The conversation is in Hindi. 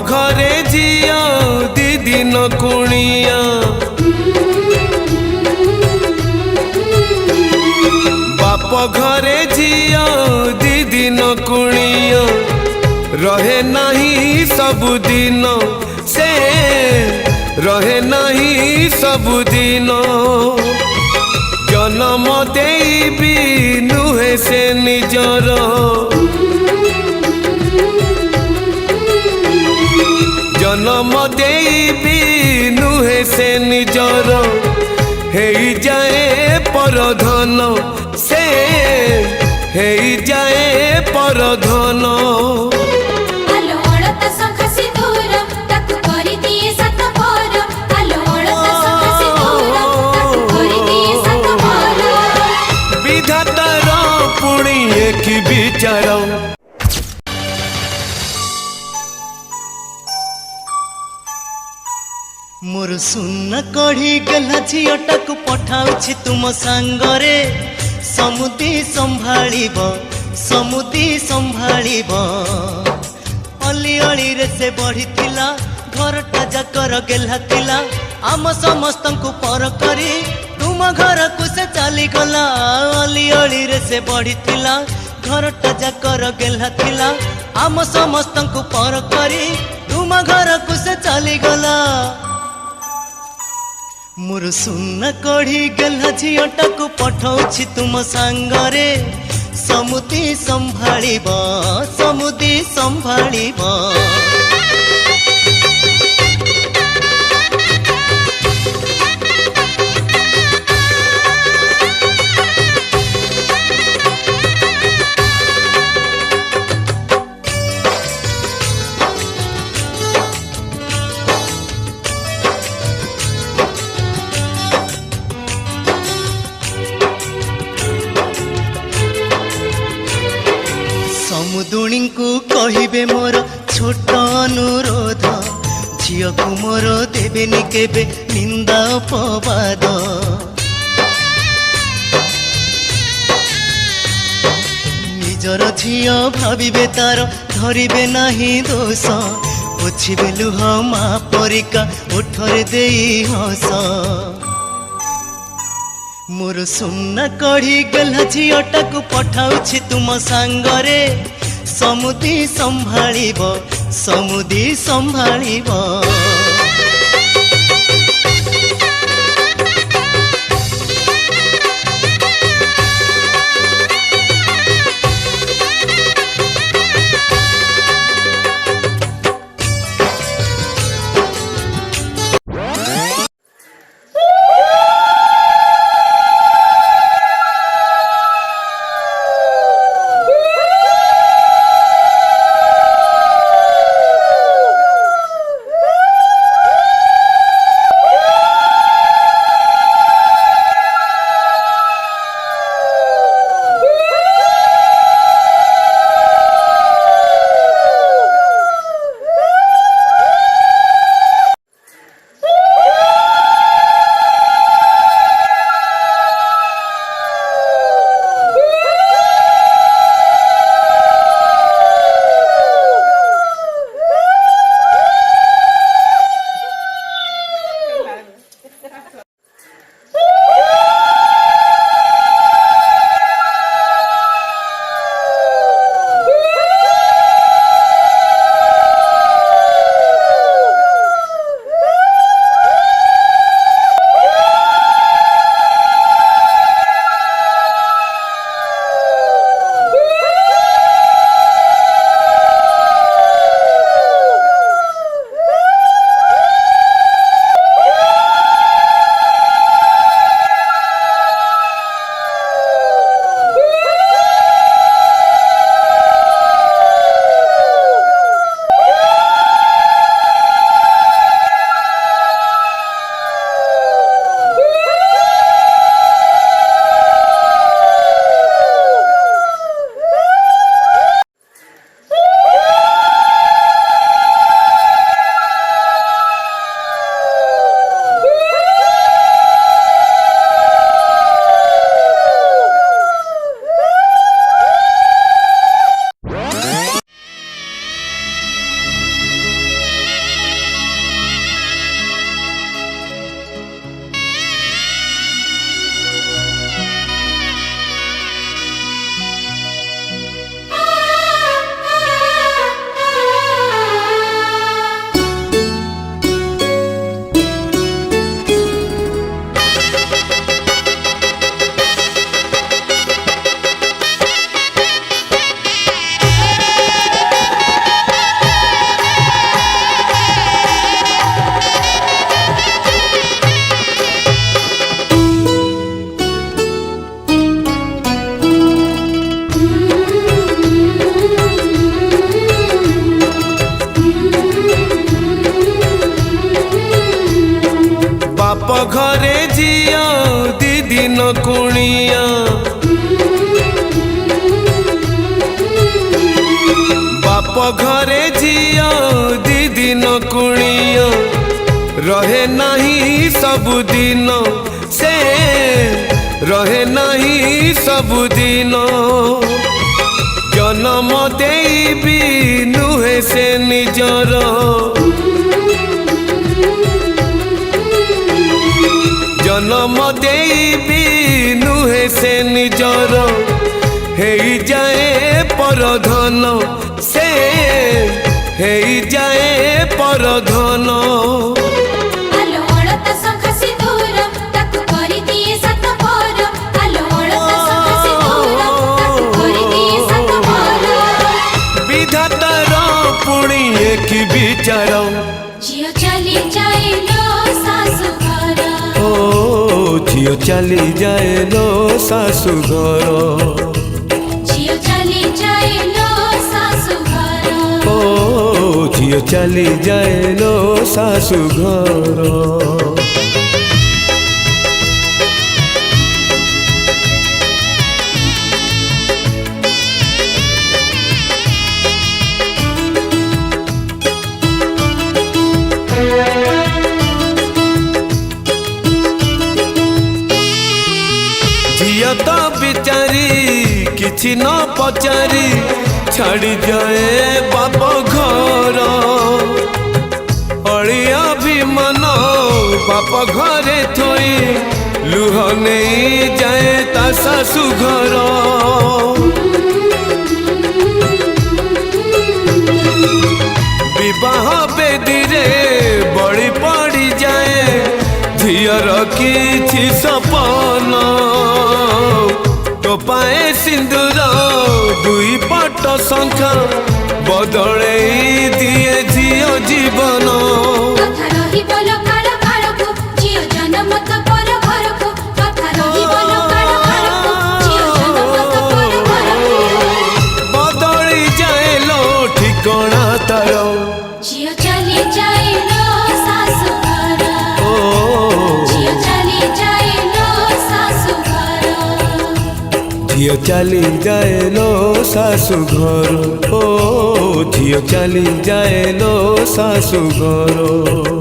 घरे झिया दी दिन कुणिया बाप घरे झिया दी दिन कुणिया रहे नहीं सबुदिन से रहे नहीं सबुदिन जन्म देबी नुहे से निजर जन्म देबी नुहे से निजर हे जाए परधन से हे जाए परधन विधातार पुणी एक विचार मोर सुन कढ़ी गला झीटा को पठाउछि तुम सांगरे समुदी संभाळिब समुदी संभाळिब अली अली रे से बढ़िथिला घरटा जाकर गेला थिला आम समस्त को पर करी तुम घर को से चली गला अली अली रे से बढ़िथिला घरटा जाकर गेला थिला आम समस्त को पर करी तुम घर को से चली गला मोर सुन कढ़ी गला झीटा को पठाउछि तुम सांगरे समुदी संभाळिब समुदी संभाळिब समुदुणी को कहिबे मोर छोट अनुरोध झियो को मोर देबेनि केबे निंदा अपवाद निजर झियो भाबिबे तार धरिबे नाही दोष पोछिबे लुह मा परिका ओठरे देई हस मोर सुन कढ़ी गला झीटा को पठाउछि तुम सांगरे समुदी संभाळिब समुदी संभाळिब कुणिया बाप घरे झिया दी दिन कुणिया रहे नहीं सबुदिन से रहे नहीं सबुदिन जन्म देबी नुहे से निजर जन्म देबी नुहे से निजर हे जाए परधन से हे जाए परधन विधातार पुणी एक विचार झियो चली जाए लो सासु घर ओ झियो चली जाए लो सासु घर झियो चली जाए लो सासु घर ओ झियो चली जाए लो सासु घर झिया तो बिचारी किछि न पचारी छाड़ी जाए बाप घर अड़िया भी मन बाप घरे थोई लुह नहीं जाए ता सासु घर विवाह बेदी रे बड़ी पड़ी जाए झियर किछि सपन तो पाए सिंदूर दुई पट शंख बदले दिए झियो जीवन कथा रही बोलो काल कालको झियो जन्म तो पर घरको कथा रही बोलो काल कालको झियो जन्म तो पर घरको बदली जाए लो ठिकाना तार झियो चली जाए लो सासु घर ओ झियो चली जाए लो सासु घर झियो चली जाए लो सासु घर ओ झियो चली जाए लो सासु घर।